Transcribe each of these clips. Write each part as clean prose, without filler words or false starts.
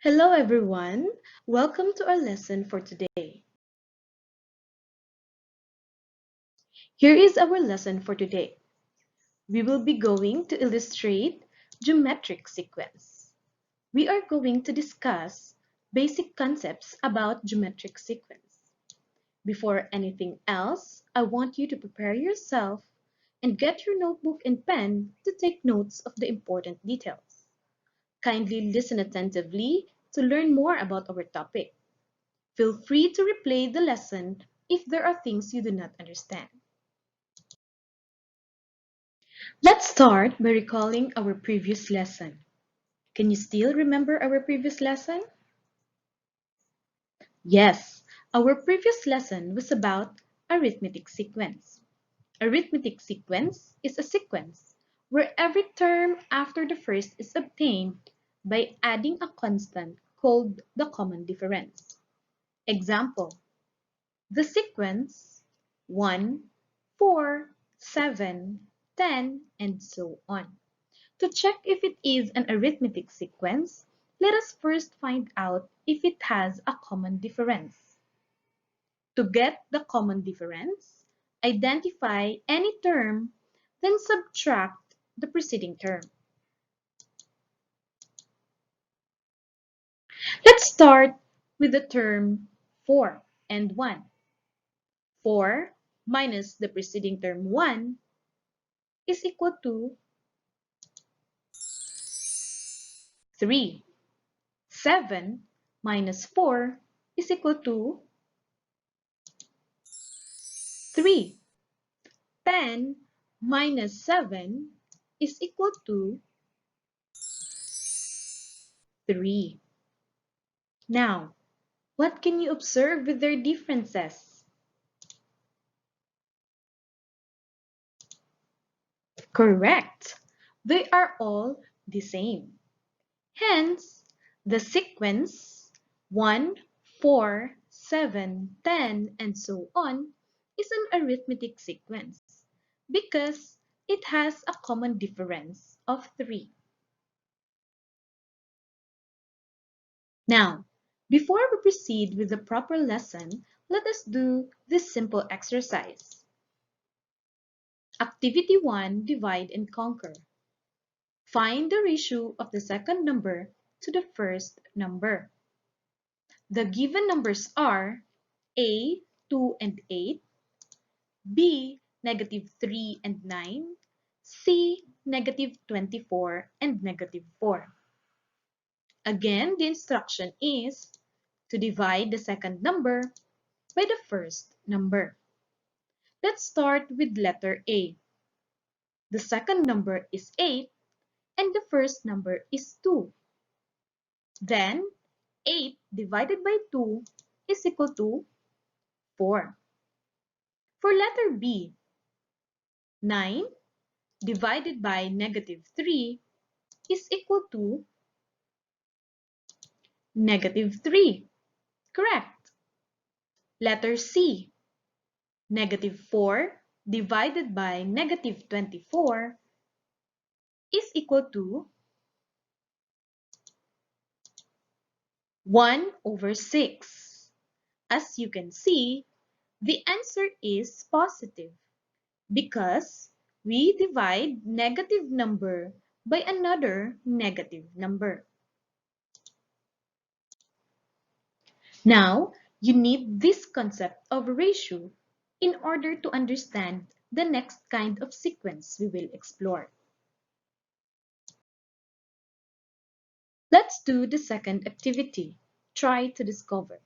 Hello everyone, welcome to our lesson for today. Here is our lesson for today. We will be going to illustrate geometric sequence. We are going to discuss basic concepts about geometric sequence. Before anything else, I want you to prepare yourself and get your notebook and pen to take notes of the important details. Kindly listen attentively to learn more about our topic. Feel free to replay the lesson if there are things you do not understand. Let's start by recalling our previous lesson. Can you still remember our previous lesson? Yes, our previous lesson was about arithmetic sequence. Arithmetic sequence is a sequence where every term after the first is obtained by adding a constant called the common difference. Example: the sequence 1, 4, 7, 10, and so on. To check if it is an arithmetic sequence, let us first find out if it has a common difference. To get the common difference, identify any term, then subtract the preceding term. Let's start with the term 4 and 1. 4 minus the preceding term 1 is equal to 3. 7 minus 4 is equal to 3. 10 minus 7 is equal to 3. Now, what can you observe with their differences? Correct. They are all the same. Hence, the sequence 1, 4, 7, 10, and so on is an arithmetic sequence because it has a common difference of 3. Now, before we proceed with the proper lesson, let us do this simple exercise. Activity 1, divide and conquer. Find the ratio of the second number to the first number. The given numbers are A, 2 and 8, B, negative 3 and 9, C, negative 24 and negative 4. Again, the instruction is to divide the second number by the first number. Let's start with letter A. The second number is 8 and the first number is 2. Then 8 divided by 2 is equal to 4. For letter B, 9 divided by negative 3 is equal to negative 3. Correct. Letter C, negative 4 divided by negative 24 is equal to 1 over 6. As you can see, the answer is positive because we divide negative number by another negative number. Now, you need this concept of ratio in order to understand the next kind of sequence we will explore. Let's do the second activity. Try to discover.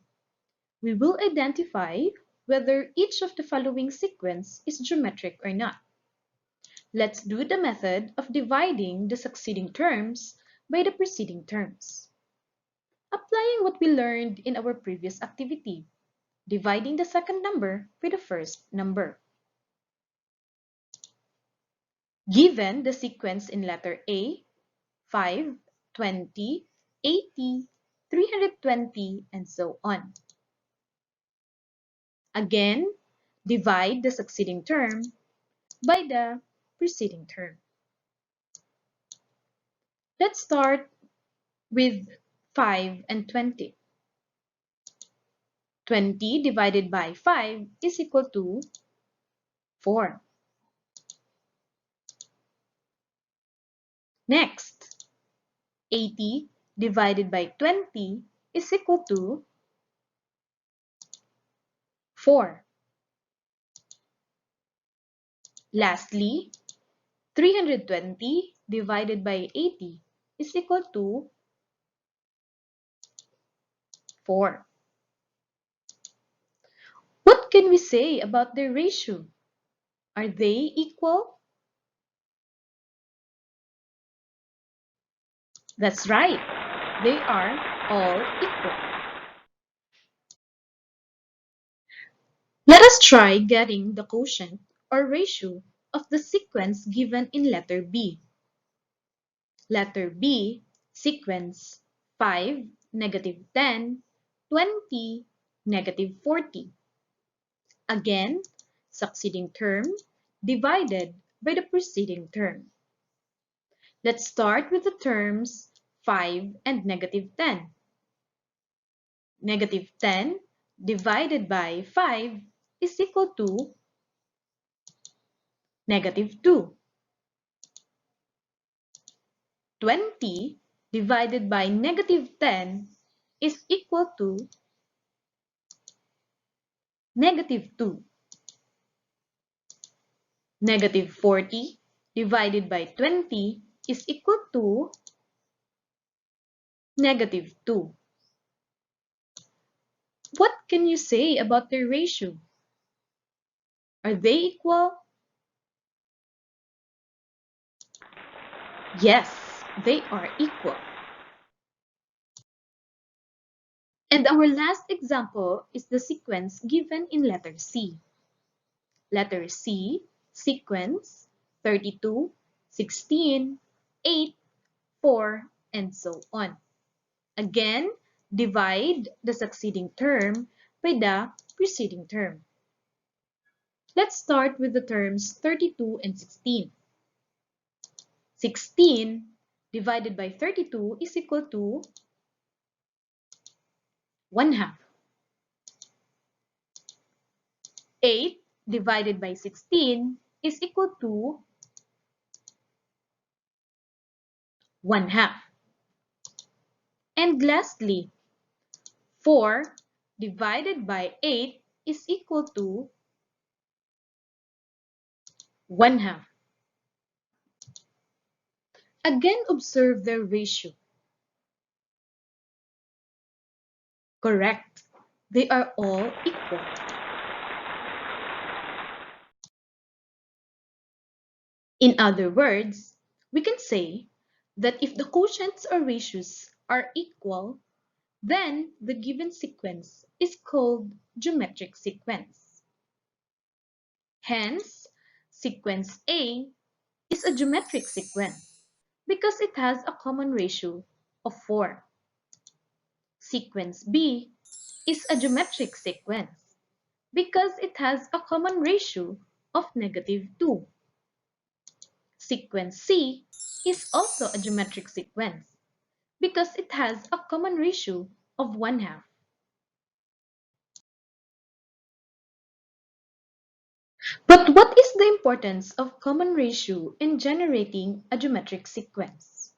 We will identify whether each of the following sequence is geometric or not. Let's do the method of dividing the succeeding terms by the preceding terms. Applying what we learned in our previous activity, dividing the second number by the first number. Given the sequence in letter A, 5, 20, 80, 320, and so on. Again, divide the succeeding term by the preceding term. Let's start with 5, and 20. 20 divided by 5 is equal to 4. Next, 80 divided by 20 is equal to 4. Lastly, 320 divided by 80 is equal to 4. What can we say about their ratio? Are they equal? That's right. They are all equal. Let us try getting the quotient or ratio of the sequence given in letter B. Letter B, sequence 5, -10, 20, -40. Again, succeeding term divided by the preceding term. Let's start with the terms 5 and -10. -10 divided by 5 is equal to -2. 20 divided by -10 is equal to -2. -40 divided by 20 is equal to -2. What can you say about their ratio? Are they equal? Yes, they are equal. And our last example is the sequence given in letter C. Letter C, sequence 32, 16, 8, 4, and so on. Again, divide the succeeding term by the preceding term. Let's start with the terms 32 and 16. 16 divided by 32 is equal to 1/2. 8 divided by 16 is equal to 1/2. And lastly, 4 divided by 8 is equal to 1/2. Again, observe their ratio. Correct. They are all equal. In other words, we can say that if the quotients or ratios are equal, then the given sequence is called geometric sequence. Hence, sequence A is a geometric sequence because it has a common ratio of 4. Sequence B is a geometric sequence because it has a common ratio of -2. Sequence C is also a geometric sequence because it has a common ratio of 1/2. But what is the importance of common ratio in generating a geometric sequence?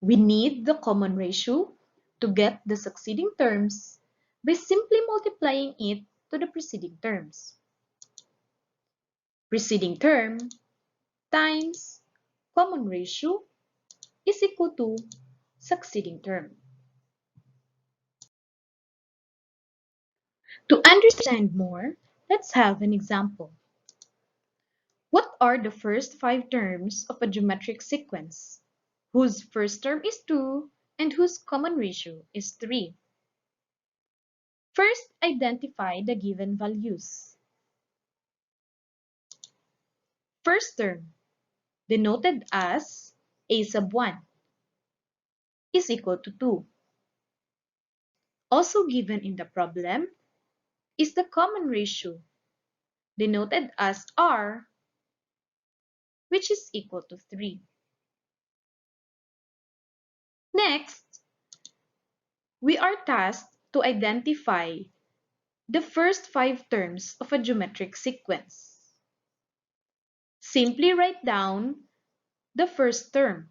We need the common ratio to get the succeeding terms by simply multiplying it to the preceding terms. Preceding term times common ratio is equal to succeeding term. To understand more, let's have an example. What are the first 5 terms of a geometric sequence, whose first term is 2 and whose common ratio is 3? First, identify the given values. First term, denoted as a sub 1, is equal to 2. Also given in the problem is the common ratio, denoted as r, which is equal to 3. Next, we are tasked to identify the first 5 terms of a geometric sequence. Simply write down the first term,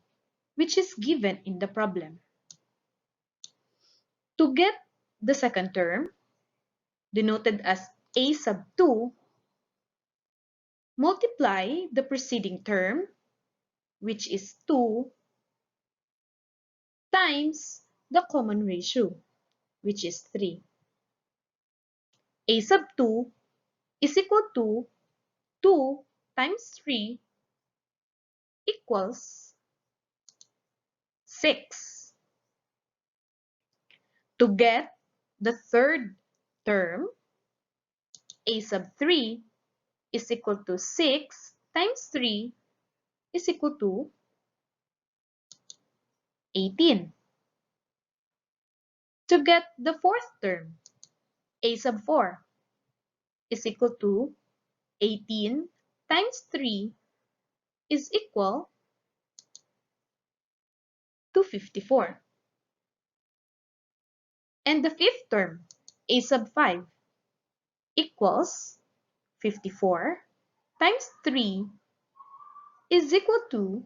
which is given in the problem. To get the second term, denoted as a sub 2, multiply the preceding term, which is 2, times the common ratio, which is 3. A sub 2 is equal to 2 times 3 equals 6. To get the third term, a sub 3 is equal to 6 times 3 is equal to 18. To get the fourth term, a sub 4 is equal to 18 times 3 is equal to 54. And the fifth term, a sub 5, equals 54 times 3 is equal to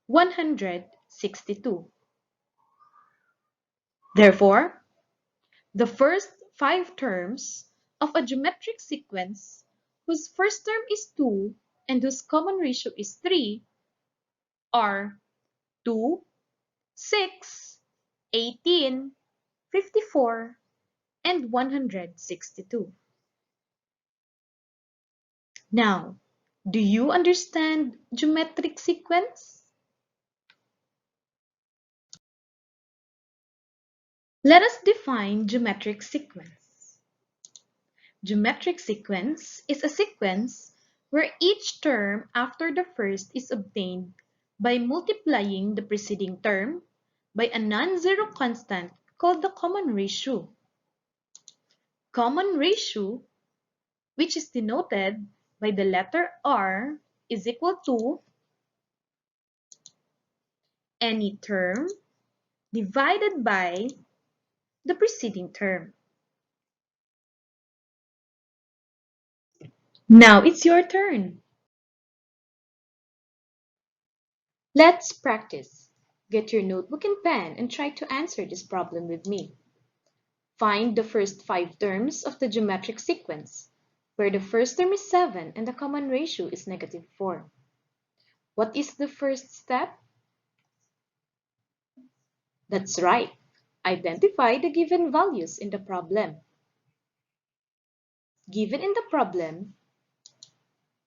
162. Therefore, the first 5 terms of a geometric sequence whose first term is 2 and whose common ratio is 3 are 2, 6, 18, 54, and 162. Now, do you understand geometric sequence? Let us define geometric sequence. Geometric sequence is a sequence where each term after the first is obtained by multiplying the preceding term by a non-zero constant called the common ratio. Common ratio, which is denoted by the letter R, is equal to any term divided by the preceding term. Now it's your turn. Let's practice. Get your notebook and pen and try to answer this problem with me. Find the first 5 terms of the geometric sequence, where the first term is 7 and the common ratio is -4. What is the first step? That's right. Identify the given values in the problem. Given in the problem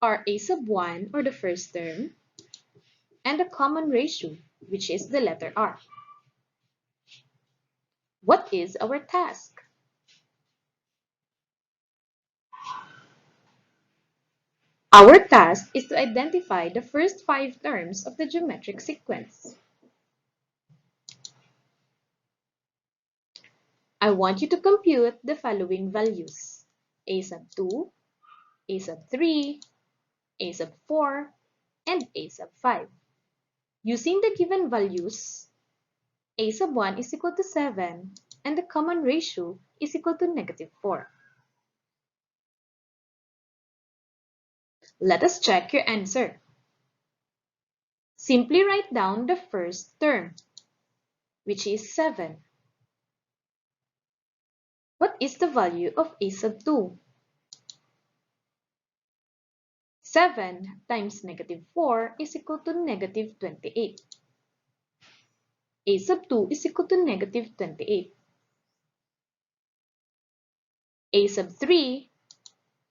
are a sub 1, or the first term, and the common ratio, which is the letter R. What is our task? Our task is to identify the first 5 terms of the geometric sequence. I want you to compute the following values: a sub 2, a sub 3, a sub 4, and a sub 5. Using the given values, a sub 1 is equal to 7 and the common ratio is equal to -4. Let us check your answer. Simply write down the first term, which is 7. What is the value of a sub 2? 7 times -4 is equal to -28. A sub 2 is equal to -28. A sub 3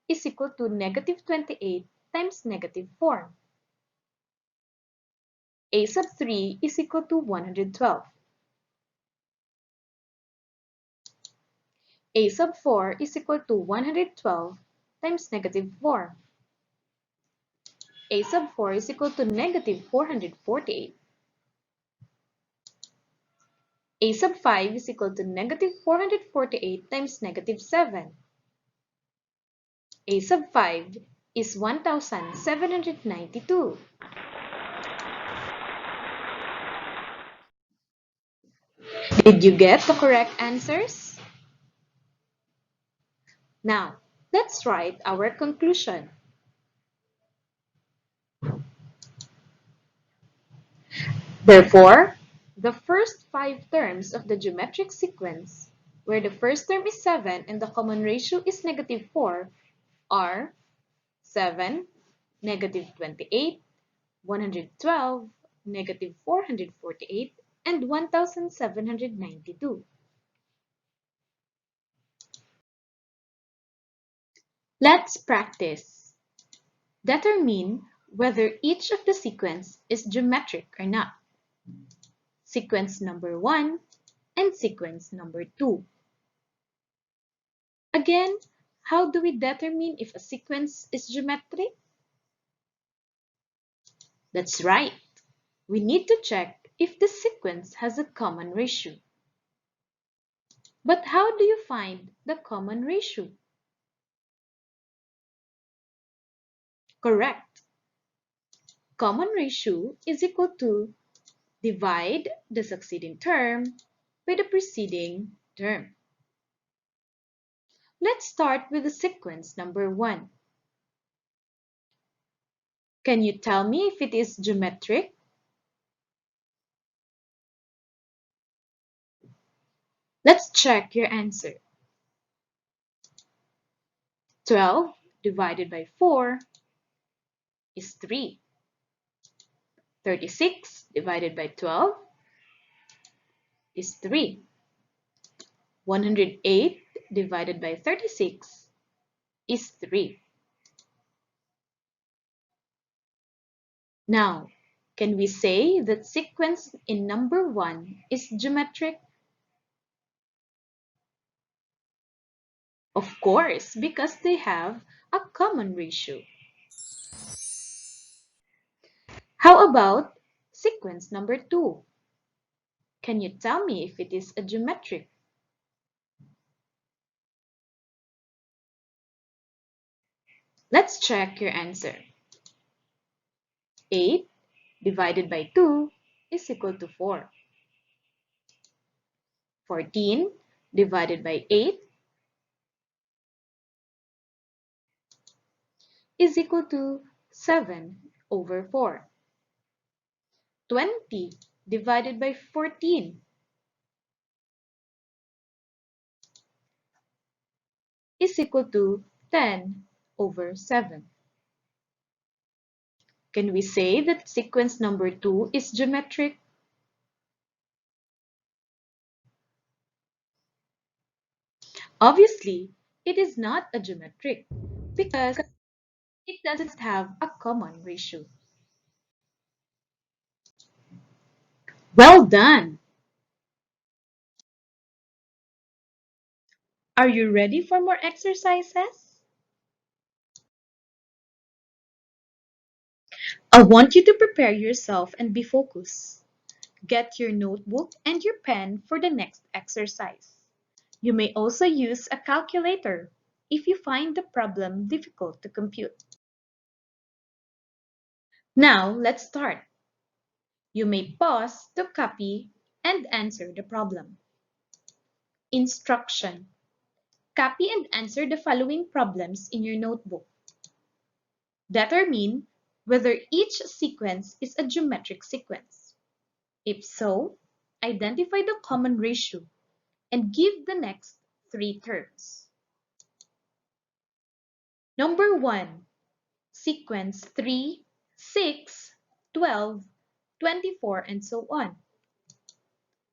is equal to -28 times -4. A sub 3 is equal to 112. A sub 4 is equal to 112 times -4. A sub 4 is equal to -448. A sub 5 is equal to -448 times -7. A sub 5 is 1792. Did you get the correct answers? Now, let's write our conclusion. Therefore, the first five terms of the geometric sequence, where the first term is 7 and the common ratio is -4, are 7, -28, 112, -448, and 1792. Let's practice. Determine whether each of the sequence is geometric or not. Sequence number 1 and sequence number 2. Again, how do we determine if a sequence is geometric? That's right. We need to check if the sequence has a common ratio. But how do you find the common ratio? Correct. Common ratio is equal to divide the succeeding term by the preceding term. Let's start with the sequence number 1. Can you tell me if it is geometric? Let's check your answer. 12 divided by 4 is 3. 36 divided by 12 is 3. 108 divided by 36 is 3. Now, can we say that sequence in number 1 is geometric? Of course, because they have a common ratio. How about sequence number 2? Can you tell me if it is a geometric? Let's check your answer. 8 divided by 2 is equal to 4. 14 divided by 8 is equal to 7/4. 20 divided by 14 is equal to 10/7. Can we say that sequence number 2 is geometric? Obviously, it is not a geometric because it doesn't have a common ratio. Well done! Are you ready for more exercises? I want you to prepare yourself and be focused. Get your notebook and your pen for the next exercise. You may also use a calculator if you find the problem difficult to compute. Now, let's start. You may pause to copy and answer the problem. Instruction. Copy and answer the following problems in your notebook. Determine whether each sequence is a geometric sequence. If so, identify the common ratio and give the next three terms. Number 1, sequence 3, 6, 12, 24, and so on.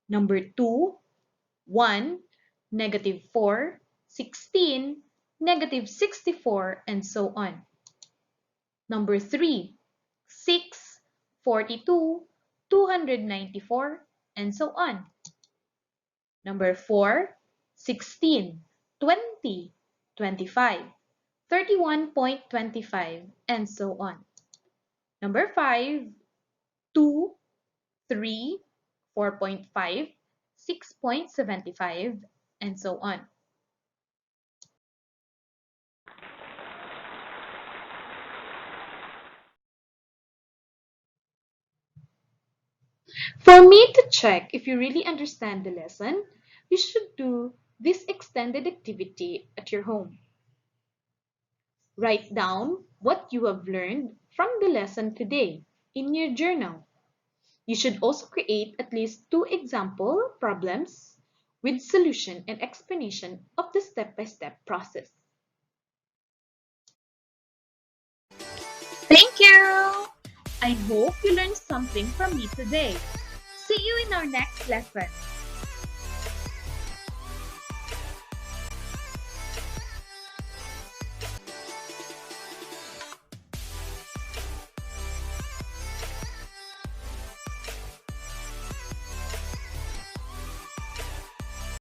Number 2, 1, -4, 16, -64, and so on. Number 3, 6, 42, 294, and so on. Number 4, 16, 20, 25, 31.25, and so on. Number 5, 2, 3, 4.5, 6.75, and so on. For me to check if you really understand the lesson, you should do this extended activity at your home. Write down what you have learned from the lesson today in your journal. You should also create at least 2 example problems with solution and explanation of the step-by-step process. Thank you! I hope you learned something from me today. See you in our next lesson.